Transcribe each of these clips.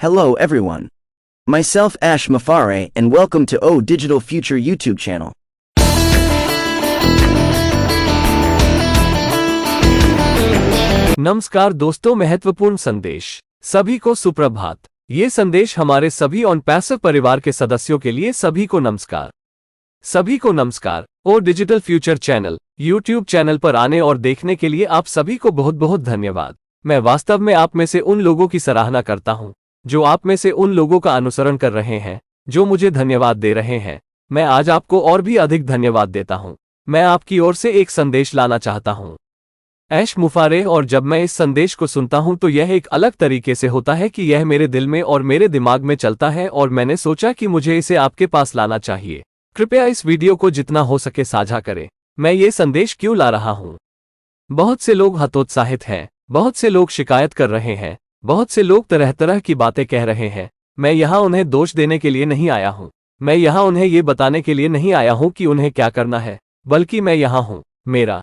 Hello everyone. Myself Ash Mafare and welcome to O Digital Future YouTube channel. नमस्कार दोस्तों, महत्वपूर्ण संदेश। सभी को सुप्रभात। ये संदेश हमारे सभी ऑन पैसिव परिवार के सदस्यों के लिए सभी को नमस्कार। सभी को नमस्कार। ओ digital future channel YouTube channel पर आने और देखने के लिए आप सभी को बहुत बहुत धन्यवाद। मैं वास्तव में आप में से उन लोगों की सराहना करता हूं जो आप में से उन लोगों का अनुसरण कर रहे हैं जो मुझे धन्यवाद दे रहे हैं। मैं आज आपको और भी अधिक धन्यवाद देता हूं। मैं आपकी ओर से एक संदेश लाना चाहता हूं, ऐश मुफारे, और जब मैं इस संदेश को सुनता हूं तो यह एक अलग तरीके से होता है कि यह मेरे दिल में और मेरे दिमाग में चलता है और मैंने सोचा कि मुझे इसे आपके पास लाना चाहिए। कृपया इस वीडियो को जितना हो सके साझा करें। मैं ये संदेश क्यों ला रहा हूं? बहुत से लोग हतोत्साहित हैं, बहुत से लोग शिकायत कर रहे हैं, बहुत से लोग तरह तरह की बातें कह रहे हैं। मैं यहाँ उन्हें दोष देने के लिए नहीं आया हूँ। मैं यहाँ उन्हें ये बताने के लिए नहीं आया हूँ कि उन्हें क्या करना है, बल्कि मैं यहाँ हूँ। मेरा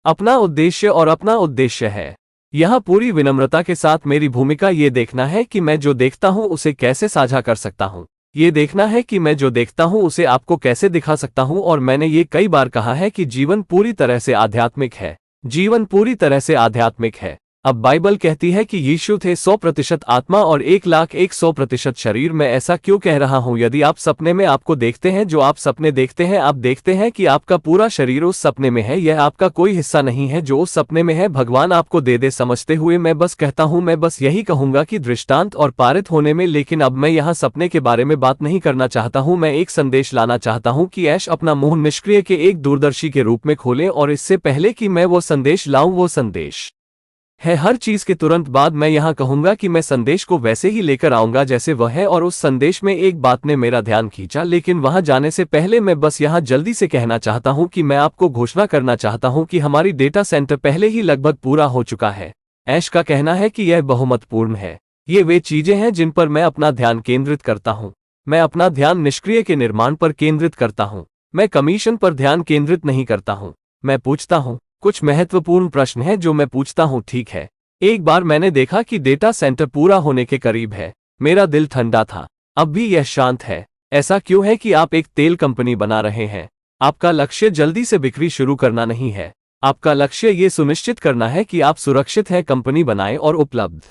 अपना उद्देश्य और अपना उद्देश्य है यहाँ पूरी विनम्रता के साथ मेरी भूमिका ये देखना है कि मैं जो देखता हूँ उसे कैसे साझा कर सकता हूँ। ये देखना है कि मैं जो देखता हूँ उसे आपको कैसे दिखा सकता हूँ। और मैंने ये कई बार कहा है कि जीवन पूरी तरह से आध्यात्मिक है। जीवन पूरी तरह से आध्यात्मिक है। अब बाइबल कहती है कि यीशु थे 100% आत्मा और 1,01,100% शरीर। मैं ऐसा क्यों कह रहा हूं? यदि आप सपने में आपको देखते हैं, जो आप सपने देखते हैं, आप देखते हैं कि आपका पूरा शरीर उस सपने में है। यह आपका कोई हिस्सा नहीं है जो उस सपने में है। भगवान आपको दे समझते हुए मैं बस कहता हूं, मैं बस यही कहूंगा कि दृष्टांत और पारित होने में। लेकिन अब मैं यहाँ सपने के बारे में बात नहीं करना चाहता हूँ। मैं एक संदेश लाना चाहता हूँ कि ऐश अपना मुंह निष्क्रिय के एक दूरदर्शी के रूप में खोले। और इससे पहले कि मैं वो संदेश लाऊं, वो संदेश है हर चीज के तुरंत बाद मैं यहां कहूंगा कि मैं संदेश को वैसे ही लेकर आऊंगा जैसे वह है। और उस संदेश में एक बात ने मेरा ध्यान खींचा। लेकिन वहां जाने से पहले मैं बस यहां जल्दी से कहना चाहता हूं कि मैं आपको घोषणा करना चाहता हूं कि हमारी डेटा सेंटर पहले ही लगभग पूरा हो चुका है। ऐश का कहना है कि यह बहुमतपूर्ण है। ये वे चीजें हैं जिन पर मैं अपना ध्यान केंद्रित करता हूं। मैं अपना ध्यान निष्क्रिय के निर्माण पर केंद्रित करता हूं। मैं कमीशन पर ध्यान केंद्रित नहीं करता हूं। मैं पूछता हूं। कुछ महत्वपूर्ण प्रश्न है जो मैं पूछता हूं, ठीक है। एक बार मैंने देखा कि डेटा सेंटर पूरा होने के करीब है। मेरा दिल ठंडा था। अब भी यह शांत है। ऐसा क्यों है कि आप एक तेल कंपनी बना रहे हैं? आपका लक्ष्य जल्दी से बिक्री शुरू करना नहीं है। आपका लक्ष्य ये सुनिश्चित करना है कि आप सुरक्षित है कंपनी बनाएं और उपलब्ध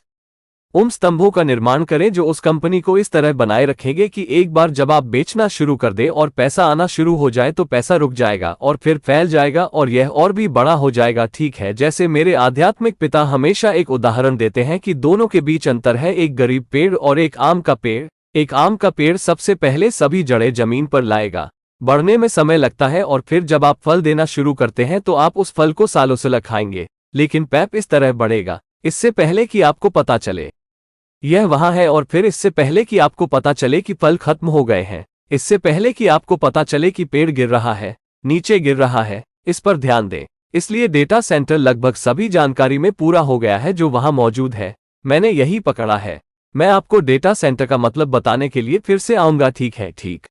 उन स्तंभों का निर्माण करें जो उस कंपनी को इस तरह बनाए रखेंगे कि एक बार जब आप बेचना शुरू कर दें और पैसा आना शुरू हो जाए तो पैसा रुक जाएगा और फिर फैल जाएगा और यह और भी बड़ा हो जाएगा, ठीक है। जैसे मेरे आध्यात्मिक पिता हमेशा एक उदाहरण देते हैं कि दोनों के बीच अंतर है एक गरीब पेड़ और एक आम का पेड़। एक आम का पेड़ सबसे पहले सभी जड़ें जमीन पर लाएगा। बढ़ने में समय लगता है और फिर जब आप फल देना शुरू करते हैं तो आप उस फल को सालों से खाएंगे। लेकिन पेड़ इस तरह बढ़ेगा, इससे पहले कि आपको पता चले यह वहां है, और फिर इससे पहले कि आपको पता चले कि फल खत्म हो गए हैं, इससे पहले कि आपको पता चले कि पेड़ गिर रहा है, नीचे गिर रहा है। इस पर ध्यान दें। इसलिए डेटा सेंटर लगभग सभी जानकारी में पूरा हो गया है जो वहां मौजूद है। मैंने यही पकड़ा है। मैं आपको डेटा सेंटर का मतलब बताने के लिए फिर से आऊंगा, ठीक है? ठीक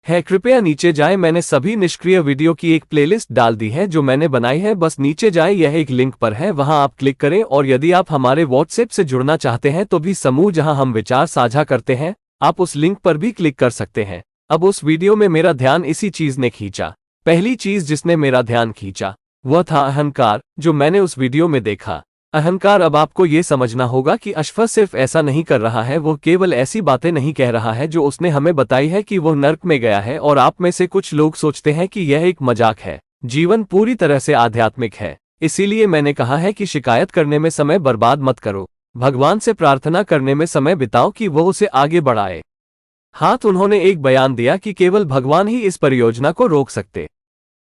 है, कृपया नीचे जाएं। मैंने सभी निष्क्रिय वीडियो की एक प्लेलिस्ट डाल दी है जो मैंने बनाई है। बस नीचे जाएं, यह एक लिंक पर है, वहां आप क्लिक करें। और यदि आप हमारे व्हाट्सएप से जुड़ना चाहते हैं तो भी समूह जहां हम विचार साझा करते हैं, आप उस लिंक पर भी क्लिक कर सकते हैं। अब उस वीडियो में मेरा ध्यान इसी चीज ने खींचा। पहली चीज जिसने मेरा ध्यान खींचा वह था अहंकार, जो मैंने उस वीडियो में देखा। अहंकार। अब आपको ये समझना होगा कि अशफा सिर्फ ऐसा नहीं कर रहा है, वो केवल ऐसी बातें नहीं कह रहा है जो उसने हमें बताई है कि वो नर्क में गया है। और आप में से कुछ लोग सोचते हैं कि यह एक मजाक है। जीवन पूरी तरह से आध्यात्मिक है। इसीलिए मैंने कहा है कि शिकायत करने में समय बर्बाद मत करो। भगवान से प्रार्थना करने में समय बिताओ कि वो उसे आगे बढ़ाए। हाथ उन्होंने एक बयान दिया कि केवल भगवान ही इस परियोजना को रोक सकते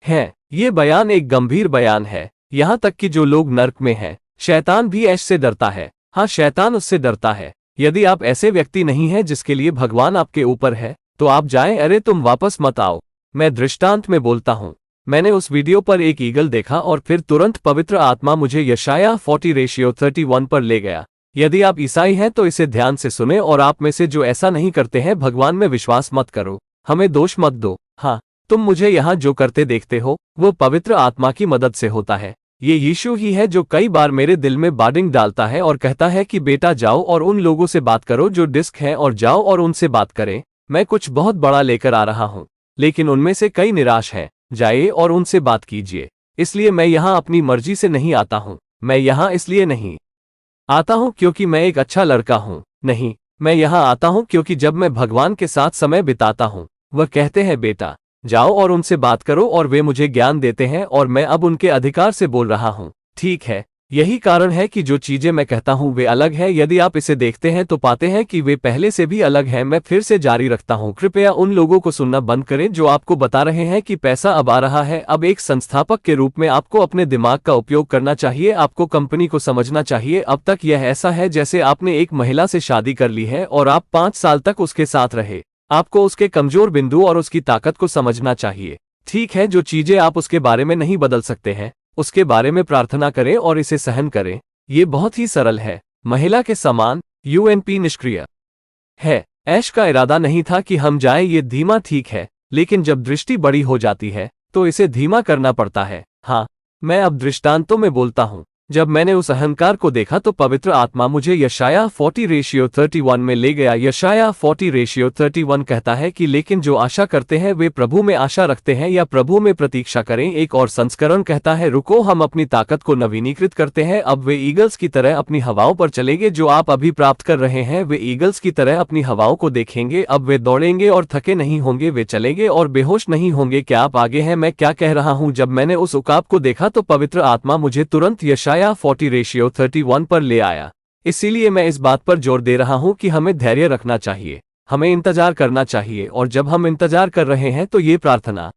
हैं। ये बयान एक गंभीर बयान है। यहाँ तक कि जो लोग नर्क में हैं, शैतान भी ऐश से डरता है। हाँ, शैतान उससे डरता है। यदि आप ऐसे व्यक्ति नहीं हैं जिसके लिए भगवान आपके ऊपर है तो आप जाएं। अरे तुम वापस मत आओ। मैं दृष्टांत में बोलता हूं। मैंने उस वीडियो पर एक ईगल देखा और फिर तुरंत पवित्र आत्मा मुझे यशाया 40:31 पर ले गया। यदि आप ईसाई हैं तो इसे ध्यान से सुने, और आप में से जो ऐसा नहीं करते हैं, भगवान में विश्वास मत करो। हमें दोष मत दो। हाँ, तुम मुझे यहाँ जो करते देखते हो वो पवित्र आत्मा की मदद से होता है। ये यीशु ही है जो कई बार मेरे दिल में बाडिंग डालता है और कहता है कि बेटा जाओ और उन लोगों से बात करो जो डिस्क हैं और जाओ और उनसे बात करें, मैं कुछ बहुत बड़ा लेकर आ रहा हूँ। लेकिन उनमें से कई निराश हैं, जाइए और उनसे बात कीजिए। इसलिए मैं यहाँ अपनी मर्जी से नहीं आता हूँ, मैं यहाँ इसलिए नहीं आता हूँ क्योंकि मैं एक अच्छा लड़का हूँ, नहीं, मैं यहाँ आता हूँ क्योंकि जब मैं भगवान के साथ समय बिताता हूँ, वह कहते हैं बेटा जाओ और उनसे बात करो और वे मुझे ज्ञान देते हैं और मैं अब उनके अधिकार से बोल रहा हूँ। ठीक है, यही कारण है कि जो चीजें मैं कहता हूँ वे अलग है। यदि आप इसे देखते हैं तो पाते हैं कि वे पहले से भी अलग हैं। मैं फिर से जारी रखता हूँ, कृपया उन लोगों को सुनना बंद करें जो आपको बता रहे हैं कि पैसा अब आ रहा है। अब एक संस्थापक के रूप में आपको अपने दिमाग का उपयोग करना चाहिए, आपको कंपनी को समझना चाहिए। अब तक यह ऐसा है जैसे आपने एक महिला से शादी कर ली है और आप 5 साल तक उसके साथ रहे। आपको उसके कमजोर बिंदु और उसकी ताकत को समझना चाहिए। ठीक है, जो चीजें आप उसके बारे में नहीं बदल सकते हैं, उसके बारे में प्रार्थना करें और इसे सहन करें। ये बहुत ही सरल है। महिला के समान यूएनपी निष्क्रिय है। ऐश का इरादा नहीं था कि हम जाएं, ये धीमा ठीक है, लेकिन जब दृष्टि बड़ी हो जाती है तो इसे धीमा करना पड़ता है। हाँ, मैं अब दृष्टांतों में बोलता हूँ। जब मैंने उस अहंकार को देखा तो पवित्र आत्मा मुझे यशाया 40:31 में ले गया। यशाया 40:31 कहता है कि लेकिन जो आशा करते हैं वे प्रभु में आशा रखते हैं या प्रभु में प्रतीक्षा करें। एक और संस्करण कहता है रुको, हम अपनी ताकत को नवीनीकृत करते हैं। अब वे ईगल्स की तरह अपनी हवाओं पर चलेंगे। जो आप अभी प्राप्त कर रहे हैं वे ईगल्स की तरह अपनी हवाओं को देखेंगे। अब वे दौड़ेंगे और थके नहीं होंगे, वे चलेंगे और बेहोश नहीं होंगे। क्या आप आगे हैं? मैं क्या कह रहा हूं? जब मैंने उस उकाब को देखा तो पवित्र आत्मा मुझे तुरंत यशाया 40:31 पर ले आया। इसीलिए मैं इस बात पर जोर दे रहा हूं कि हमें धैर्य रखना चाहिए, हमें इंतजार करना चाहिए। और जब हम इंतजार कर रहे हैं तो ये प्रार्थना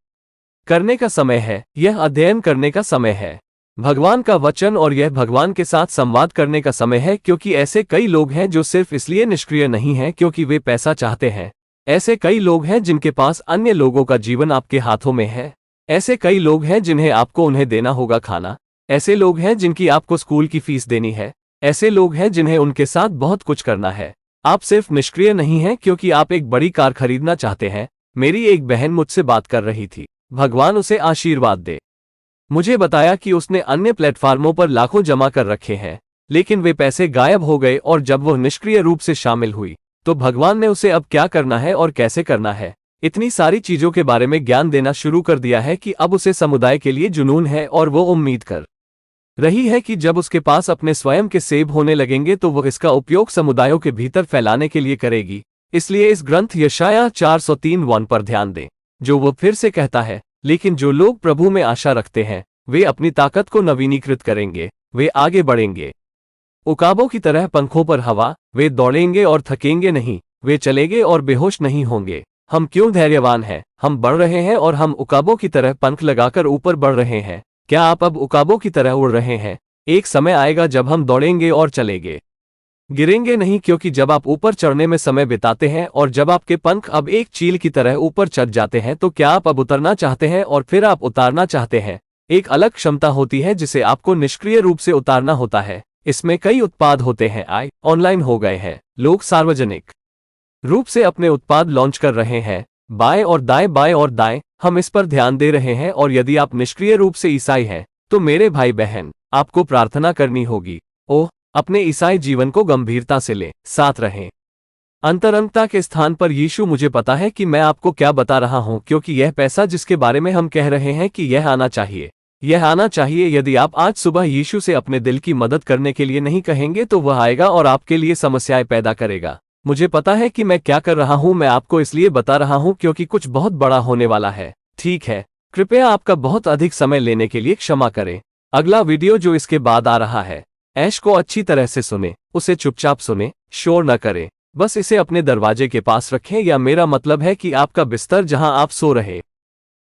करने का समय है, यह अध्ययन करने का समय है भगवान का वचन, और यह भगवान के साथ संवाद करने का समय है। क्योंकि ऐसे कई लोग हैं जो सिर्फ इसलिए निष्क्रिय नहीं हैं क्योंकि वे पैसा चाहते हैं। ऐसे कई लोग हैं जिनके पास अन्य लोगों का जीवन आपके हाथों में है। ऐसे कई लोग हैं जिन्हें आपको उन्हें देना होगा खाना। ऐसे लोग हैं जिनकी आपको स्कूल की फीस देनी है। ऐसे लोग हैं जिन्हें उनके साथ बहुत कुछ करना है। आप सिर्फ निष्क्रिय नहीं हैं क्योंकि आप एक बड़ी कार खरीदना चाहते हैं। मेरी एक बहन मुझसे बात कर रही थी, भगवान उसे आशीर्वाद दे। मुझे बताया कि उसने अन्य प्लेटफार्मों पर लाखों जमा कर रखे हैं, लेकिन वे पैसे गायब हो गए। और जब वह निष्क्रिय रूप से शामिल हुई तो भगवान ने उसे अब क्या करना है और कैसे करना है, इतनी सारी चीजों के बारे में ज्ञान देना शुरू कर दिया है कि अब उसे समुदाय के लिए जुनून है। और वो उम्मीद कर रही है कि जब उसके पास अपने स्वयं के सेब होने लगेंगे तो वह इसका उपयोग समुदायों के भीतर फैलाने के लिए करेगी। इसलिए इस ग्रंथ यशाया 403:1 पर ध्यान दें, जो वह फिर से कहता है, लेकिन जो लोग प्रभु में आशा रखते हैं वे अपनी ताकत को नवीनीकृत करेंगे, वे आगे बढ़ेंगे उकाबों की तरह पंखों पर हवा। वे दौड़ेंगे और थकेंगे नहीं, वे चलेंगे और बेहोश नहीं होंगे। हम क्यों धैर्यवान हैं? हम बढ़ रहे हैं और हम उकाबों की तरह पंख लगाकर ऊपर बढ़ रहे हैं। क्या आप अब उकाबों की तरह उड़ रहे हैं? एक समय आएगा जब हम दौड़ेंगे और चलेंगे, गिरेंगे नहीं। क्योंकि जब आप ऊपर चढ़ने में समय बिताते हैं और जब आपके पंख अब एक चील की तरह ऊपर चढ़ जाते हैं तो क्या आप अब उतरना चाहते हैं और फिर आप उतारना चाहते हैं? एक अलग क्षमता होती है जिसे आपको निष्क्रिय रूप से उतारना होता है। इसमें कई उत्पाद होते हैं, ऑनलाइन हो गए हैं, लोग सार्वजनिक रूप से अपने उत्पाद लॉन्च कर रहे हैं, बाएं और दाएं, बाएं और दाएं। हम इस पर ध्यान दे रहे हैं। और यदि आप निष्क्रिय रूप से ईसाई हैं तो मेरे भाई बहन, आपको प्रार्थना करनी होगी। ओह, अपने ईसाई जीवन को गंभीरता से लें, साथ रहें। अंतरंगता के स्थान पर यीशु, मुझे पता है कि मैं आपको क्या बता रहा हूं, क्योंकि यह पैसा जिसके बारे में हम कह रहे हैं कि यह आना चाहिए, यह आना चाहिए। यदि आप आज सुबह यीशु से अपने दिल की मदद करने के लिए नहीं कहेंगे तो वह आएगा और आपके लिए समस्याएं पैदा करेगा। मुझे पता है कि मैं क्या कर रहा हूं, मैं आपको इसलिए बता रहा हूं क्योंकि कुछ बहुत बड़ा होने वाला है। ठीक है, कृपया आपका बहुत अधिक समय लेने के लिए क्षमा करें। अगला वीडियो जो इसके बाद आ रहा है, ऐश को अच्छी तरह से सुने, उसे चुपचाप सुने, शोर न करें। बस इसे अपने दरवाजे के पास रखें, या मेरा मतलब है कि आपका बिस्तर जहां आप सो रहे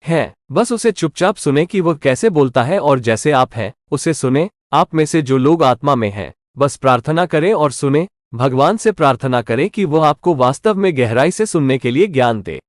हैं। बस उसे चुपचाप सुने कि वह कैसे बोलता है, और जैसे आप हैं उसे सुने। आप में से जो लोग आत्मा में हैं, बस प्रार्थना करें और सुने। भगवान से प्रार्थना करें कि वह आपको वास्तव में गहराई से सुनने के लिए ज्ञान दे।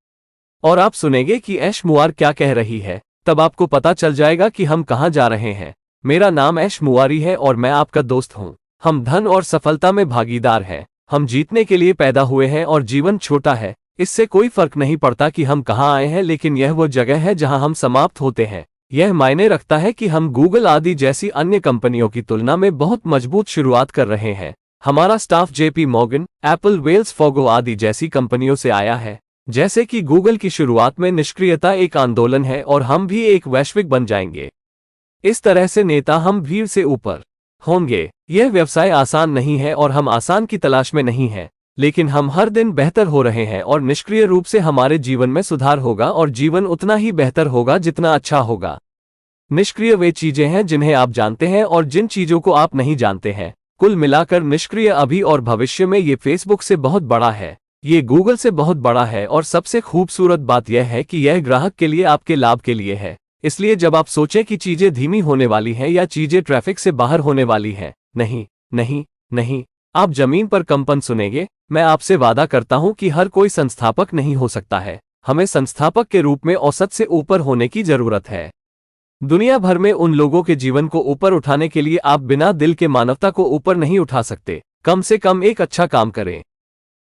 और आप सुनेंगे कि ऐश मुआर क्या कह रही है। तब आपको पता चल जाएगा कि हम कहां जा रहे हैं। मेरा नाम ऐश मुआरी है और मैं आपका दोस्त हूं। हम धन और सफलता में भागीदार हैं। हम जीतने के लिए पैदा हुए हैं और जीवन छोटा है। इससे कोई फर्क नहीं पड़ता कि हम कहां आए हैं, लेकिन यह वो जगह है जहां हम समाप्त होते हैं। यह मायने रखता है कि हम गूगल आदि जैसी अन्य कंपनियों की तुलना में बहुत मजबूत शुरुआत कर रहे हैं। हमारा staff JP Morgan, Apple, Wells Fargo आदि जैसी कंपनियों से आया है। जैसे कि गूगल की शुरुआत में निष्क्रियता एक आंदोलन है और हम भी एक वैश्विक बन जाएंगे। इस तरह से नेता हम भीड़ से ऊपर होंगे। यह व्यवसाय आसान नहीं है और हम आसान की तलाश में नहीं हैं, लेकिन हम हर दिन बेहतर हो रहे हैं और निष्क्रिय रूप से हमारे जीवन में सुधार होगा और जीवन उतना ही बेहतर होगा जितना अच्छा होगा। निष्क्रिय वे चीजें हैं जिन्हें आप जानते हैं और जिन चीजों को आप नहीं जानते हैं। कुल मिलाकर निष्क्रिय अभी और भविष्य में ये फेसबुक से बहुत बड़ा है, ये गूगल से बहुत बड़ा है और सबसे खूबसूरत बात यह है कि यह ग्राहक के लिए, आपके लाभ के लिए है। इसलिए जब आप सोचें कि चीजें धीमी होने वाली हैं या चीजें ट्रैफिक से बाहर होने वाली हैं, नहीं नहीं नहीं, आप जमीन पर कंपन सुनेंगे। मैं आपसे वादा करता हूं कि हर कोई संस्थापक नहीं हो सकता है। हमें संस्थापक के रूप में औसत से ऊपर होने की जरूरत है। दुनिया भर में उन लोगों के जीवन को ऊपर उठाने के लिए आप बिना दिल के मानवता को ऊपर नहीं उठा सकते। कम से कम एक अच्छा काम करें,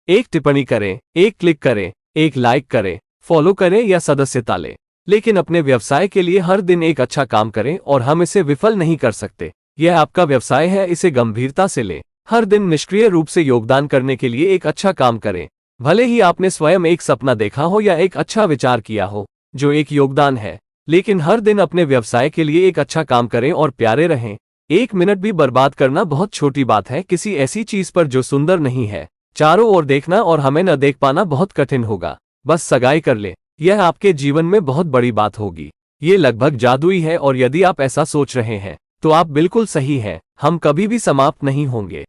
एक टिप्पणी करें, एक क्लिक करें, एक लाइक करें, फॉलो करें या सदस्यता लें, लेकिन अपने व्यवसाय के लिए हर दिन एक अच्छा काम करें और हम इसे विफल नहीं कर सकते। यह आपका व्यवसाय है, इसे गंभीरता से लें। हर दिन निष्क्रिय रूप से योगदान करने के लिए एक अच्छा काम करें। भले ही आपने स्वयं एक सपना देखा हो या एक अच्छा विचार किया हो, जो एक योगदान है, लेकिन हर दिन अपने व्यवसाय के लिए एक अच्छा काम करें और प्यारे रहें। एक मिनट भी बर्बाद करना बहुत छोटी बात है किसी ऐसी चीज पर जो सुंदर नहीं है। चारों ओर देखना और हमें न देख पाना बहुत कठिन होगा। बस सगाई कर ले, यह आपके जीवन में बहुत बड़ी बात होगी। ये लगभग जादुई है और यदि आप ऐसा सोच रहे हैं तो आप बिल्कुल सही हैं। हम कभी भी समाप्त नहीं होंगे।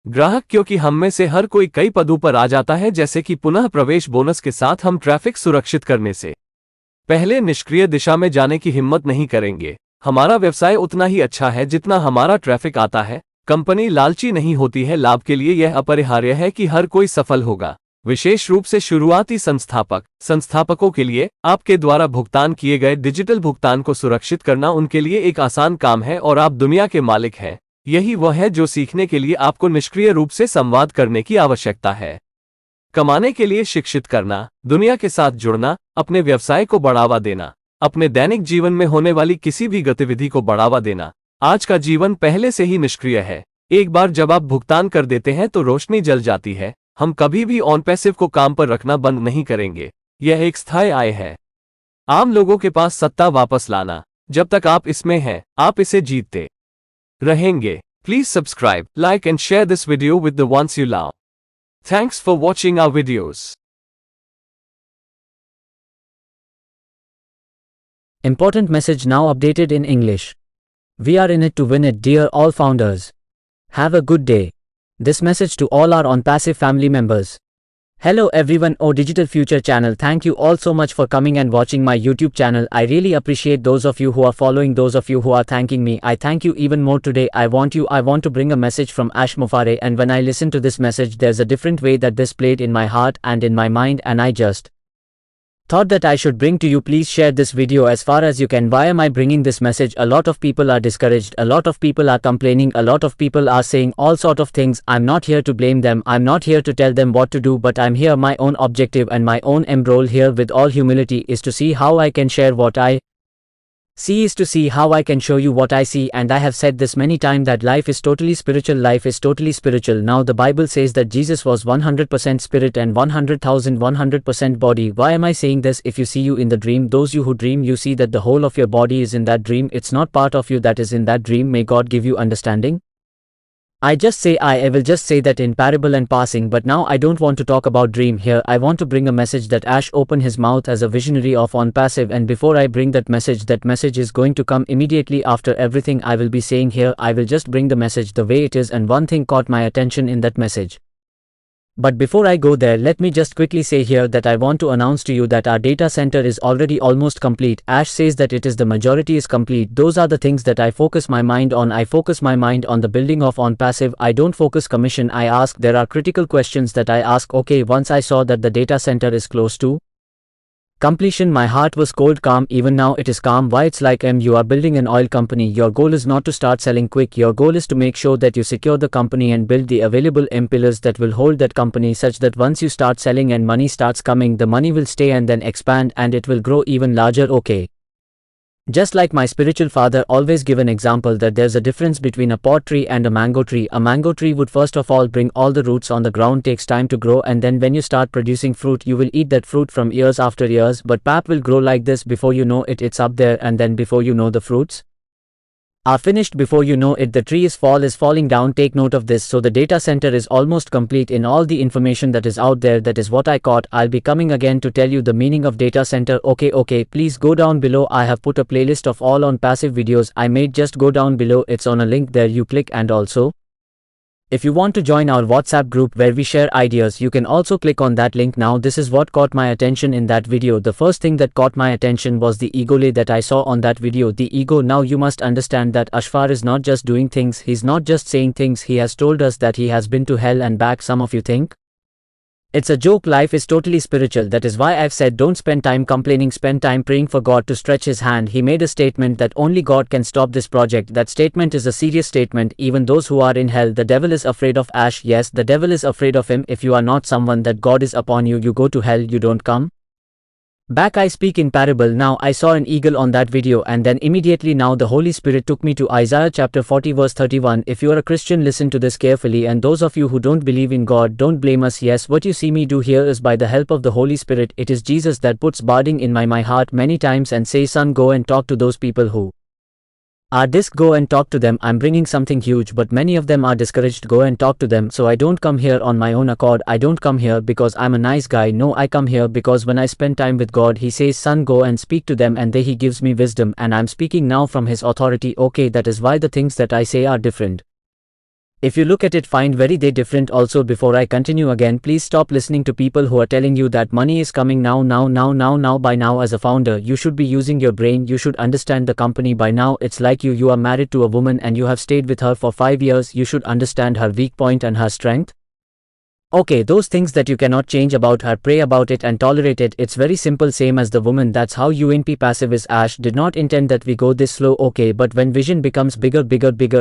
ग्राहक, क्योंकि हम में से हर कोई कई पदों पर आ जाता है, जैसे कि पुनः प्रवेश बोनस के साथ हम ट्रैफिक सुरक्षित करने से पहले निष्क्रिय दिशा में जाने की हिम्मत नहीं करेंगे। हमारा व्यवसाय उतना ही अच्छा है जितना हमारा ट्रैफिक आता है। कंपनी लालची नहीं होती है लाभ के लिए। यह अपरिहार्य है कि हर कोई सफल होगा, विशेष रूप से शुरुआती संस्थापकों के लिए। आपके द्वारा भुगतान किए गए डिजिटल भुगतान को सुरक्षित करना उनके लिए एक आसान काम है और आप दुनिया के मालिक हैं। यही वह है जो सीखने के लिए आपको निष्क्रिय रूप से संवाद करने की आवश्यकता है। कमाने के लिए शिक्षित करना, दुनिया के साथ जुड़ना, अपने व्यवसाय को बढ़ावा देना, अपने दैनिक जीवन में होने वाली किसी भी गतिविधि को बढ़ावा देना। आज का जीवन पहले से ही निष्क्रिय है। एक बार जब आप भुगतान कर देते हैं तो रोशनी जल जाती है। हम कभी भी ऑन पैसिव को काम पर रखना बंद नहीं करेंगे। यह एक स्थायी आय है। आम लोगों के पास सत्ता वापस लाना। जब तक आप इसमें हैं, आप इसे जीतते रहेंगे। Please subscribe, like and share this video with the ones you love. Thanks for watching our videos. Important message now updated in English. We are in it to win it, dear all founders. Have a good day. This message to all our OnPassive family members. Hello everyone, O Digital Future channel. Thank you all so much for coming and watching my YouTube channel. I really appreciate those of you who are following, those of you who are thanking me. I thank you even more today. I want to bring a message from Ash Mufare, and when I listen to this message, there's a different way that this played in my heart and in my mind, and I just thought that I should bring to you. Please share this video as far as you can. Why am I bringing this message? A lot of people are discouraged, a lot of people are complaining, a lot of people are saying all sort of things. I'm not here to blame them, I'm not here to tell them what to do, but I'm here. My own objective and my own role here with all humility is to see how I can share what I see, is to see how I can show you what I see. And I have said this many times that life is totally spiritual. Life is totally spiritual. Now the Bible says that Jesus was 100% spirit and 100% body. Why am I saying this? If you see you in the dream, those you who dream, you see that the whole of your body is in that dream. It's not part of you that is in that dream. May God give you understanding. I will just say that in parable and passing, but now I don't want to talk about dream here. I want to bring a message that Ash opened his mouth as a visionary of OnPassive, and before I bring that message is going to come immediately after everything I will be saying here. I will just bring the message the way it is, and one thing caught my attention in that message. But before I go there, let me just quickly say here that I want to announce to you that our data center is already almost complete. Ash says that it is the majority is complete. Those are the things that I focus my mind on. I focus my mind on the building of OnPassive. I don't focus commission. I ask, there are critical questions that I ask. Okay, once I saw that the data center is close to completion, my heart was cold calm. Even now it is calm. Why? It's like you are building an oil company. Your goal is not to start selling quick. Your goal is to make sure that you secure the company and build the available pillars that will hold that company, such that once you start selling and money starts coming, the money will stay and then expand and it will grow even larger. Okay. Just like my spiritual father always give an example that there's a difference between a pot tree and a mango tree. A mango tree would first of all bring all the roots on the ground, takes time to grow, and then when you start producing fruit you will eat that fruit from years after years. But pap will grow like this, before you know it it's up there, and then before you know the fruits are finished, before you know it the tree is falling down. Take note of this. So the data center is almost complete in all the information that is out there. That is what I caught. I'll be coming again to tell you the meaning of data center. Okay, please go down below. I have put a playlist of all on passive videos I made. Just go down below, it's on a link there, you click. And also, if you want to join our WhatsApp group where we share ideas, you can also click on that link. Now this is what caught my attention in that video. The first thing that caught my attention was the ego lay that I saw on that video. The ego. Now you must understand that Ashfar is not just doing things, he's not just saying things, he has told us that he has been to hell and back. Some of you think it's a joke. Life is totally spiritual. That is why I've said don't spend time complaining, spend time praying for God to stretch his hand. He made a statement that only God can stop this project. That statement is a serious statement. Even those who are in hell, the devil is afraid of Ash. Yes, the devil is afraid of him. If you are not someone that God is upon you, you go to hell, you don't come back. I speak in parable. Now I saw an eagle on that video, and then immediately now the Holy Spirit took me to Isaiah chapter 40 verse 31. If you are a Christian, listen to this carefully, and those of you who don't believe in God, don't blame us. Yes, what you see me do here is by the help of the Holy Spirit. It is Jesus that puts burden in my heart many times and say, son, go and talk to those people who are this, go and talk to them. I'm bringing something huge, but many of them are discouraged. Go and talk to them. So I don't come here on my own accord. I don't come here because I'm a nice guy. No, I come here because when I spend time with God, he says, son, go and speak to them, and he gives me wisdom, and I'm speaking now from his authority. Okay, that is why the things that I say are different. If you look at it, find very they different also. Before I continue again, please stop listening to people who are telling you that money is coming now. By now, as a founder, you should be using your brain. You should understand the company by now. It's like you are married to a woman and you have stayed with her for 5 years. You should understand her weak point and her strength. Okay, those things that you cannot change about her, pray about it and tolerate it. It's very simple, same as the woman. That's how UNP passive is. Ash did not intend that we go this slow. Okay, but when vision becomes bigger,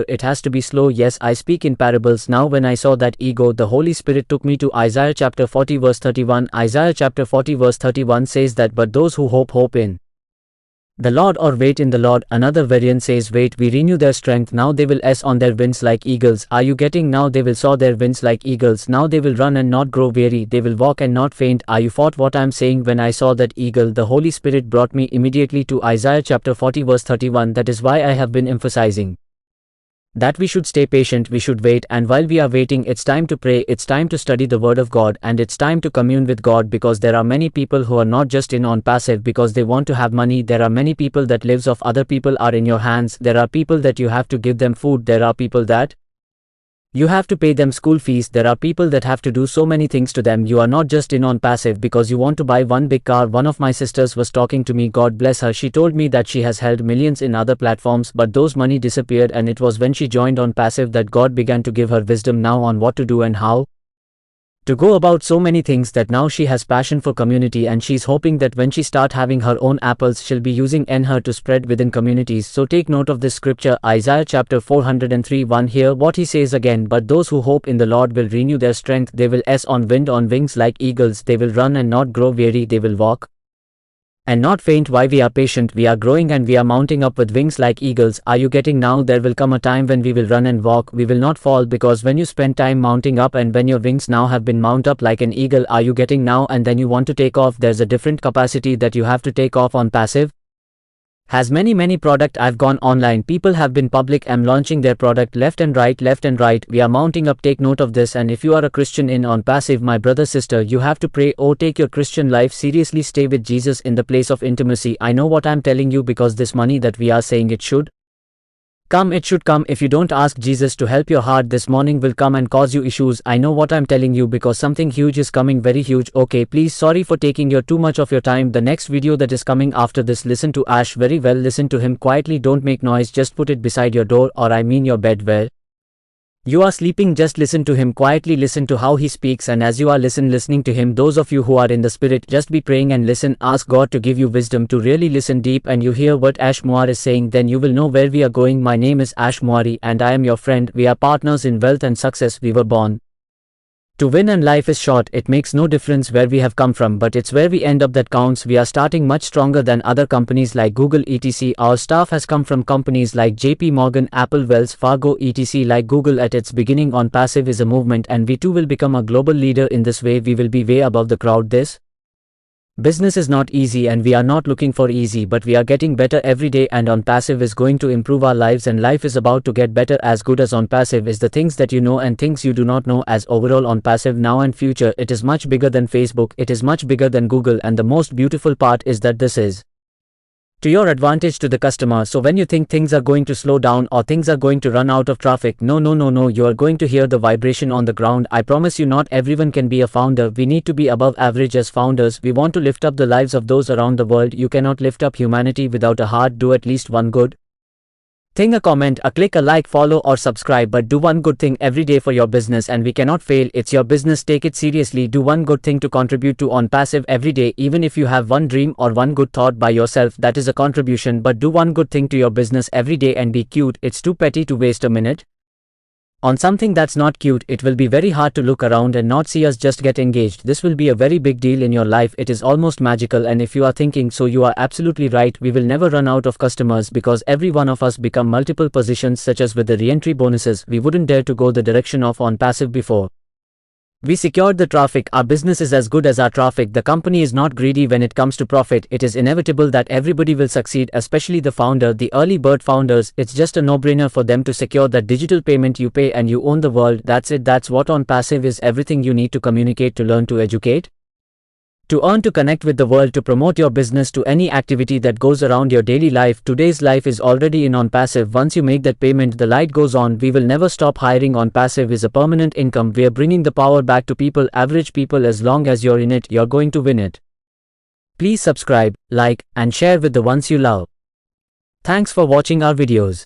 it has to be slow. Yes, I speak in parables. Now when I saw that ego, the Holy Spirit took me to Isaiah chapter 40 verse 31. Isaiah chapter 40 verse 31 says that, but those who hope in the Lord or wait in the Lord. Another variant says, wait, we renew their strength. Now they will s on their wings like eagles. Are you getting? Now they will soar their wings like eagles. Now they will run and not grow weary. They will walk and not faint. Are you fought what I'm saying? When I saw that eagle, the Holy Spirit brought me immediately to Isaiah chapter 40 verse 31. That is why I have been emphasizing that we should stay patient, we should wait, and while we are waiting, it's time to pray, it's time to study the word of God, and it's time to commune with God, because there are many people who are not just in on passive because they want to have money. There are many people that lives of other people are in your hands. There are people that you have to give them food. There are people that you have to pay them school fees. There are people that have to do so many things to them. You are not just in on passive because you want to buy one big car. One of my sisters was talking to me, God bless her. She told me that she has held millions in other platforms, but those money disappeared, and it was when she joined on passive that God began to give her wisdom now on what to do and how to go about so many things, that now she has passion for community, and she's hoping that when she start having her own apples, she'll be using her to spread within communities. So take note of this scripture, Isaiah chapter 403:1. Here what he says again, but those who hope in the Lord will renew their strength. They will s on wings like eagles. They will run and not grow weary. They will walk and not faint. Why? We are patient, we are growing, and we are mounting up with wings like eagles. Are you getting? Now there will come a time when we will run and walk, we will not fall, because when you spend time mounting up and when your wings now have been mount up like an eagle, are you getting now, and then you want to take off, there's a different capacity that you have to take off on passive. Has many product. I've gone online, people have been public, am launching their product left and right, we are mounting up. Take note of this. And if you are a Christian in on passive, my brother, sister, you have to pray. Oh, take your Christian life seriously, stay with Jesus in the place of intimacy. I know what I'm telling you, because this money that we are saying it should come, it should come. If you don't ask Jesus to help your heart, this morning will come and cause you issues. I know what I'm telling you, because something huge is coming, very huge. Okay, please, sorry for taking too much of your time. The next video that is coming after this, listen to Ash very well, listen to him quietly, don't make noise, just put it beside your door, or I mean your bed where you are sleeping. Just listen to him quietly, listen to how he speaks, and as you are listening to him, those of you who are in the spirit, just be praying and listen. Ask God to give you wisdom to really listen deep, and you hear what Ash Muar is saying, then you will know where we are going. My name is Ash Muari and I am your friend. We are partners in wealth and success. We were born To win, and life is short, it makes no difference where we have come from, but it's where we end up that counts. We are starting much stronger than other companies like Google etc. Our staff has come from companies like JP Morgan, Apple, Wells Fargo etc. Like Google at its beginning, on passive is a movement, and we too will become a global leader in this way. We will be way above the crowd. This business is not easy, and we are not looking for easy, but we are getting better every day, and on passive is going to improve our lives, and life is about to get better. As good as on passive is the things that you know and things you do not know. As overall on passive now and future, it is much bigger than Facebook, it is much bigger than Google, and the most beautiful part is that this is to your advantage to the customer. So when you think things are going to slow down or things are going to run out of traffic, no, you are going to hear the vibration on the ground. I promise you, not everyone can be a founder. We need to be above average as founders. We want to lift up the lives of those around the world. You cannot lift up humanity without a heart. Do at least one good thing, a comment, a click, a like, follow or subscribe, but do one good thing every day for your business, and we cannot fail. It's your business, take it seriously. Do one good thing to contribute to on passive every day. Even if you have one dream or one good thought by yourself, that is a contribution, but do one good thing to your business every day and be cute. It's too petty to waste a minute on something that's not cute. It will be very hard to look around and not see us just get engaged. This will be a very big deal in your life. It is almost magical, and if you are thinking so, you are absolutely right. We will never run out of customers because every one of us become multiple positions, such as with the re-entry bonuses. We wouldn't dare to go the direction of on passive before we secured the traffic. Our business is as good as our traffic. The company is not greedy when it comes to profit. It is inevitable that everybody will succeed, especially the founder, the early bird founders. It's just a no-brainer for them to secure that digital payment. You pay and you own the world. That's it. That's what on passive is. Everything you need to communicate, to learn, to educate, to earn, to connect with the world, to promote your business, to any activity that goes around your daily life. Today's life is already in on passive. Once you make that payment, the light goes on. We will never stop hiring. On passive is a permanent income. We are bringing the power back to people, average people. As long as you're in it, you're going to win it. Please subscribe, like, and share with the ones you love. Thanks for watching our videos.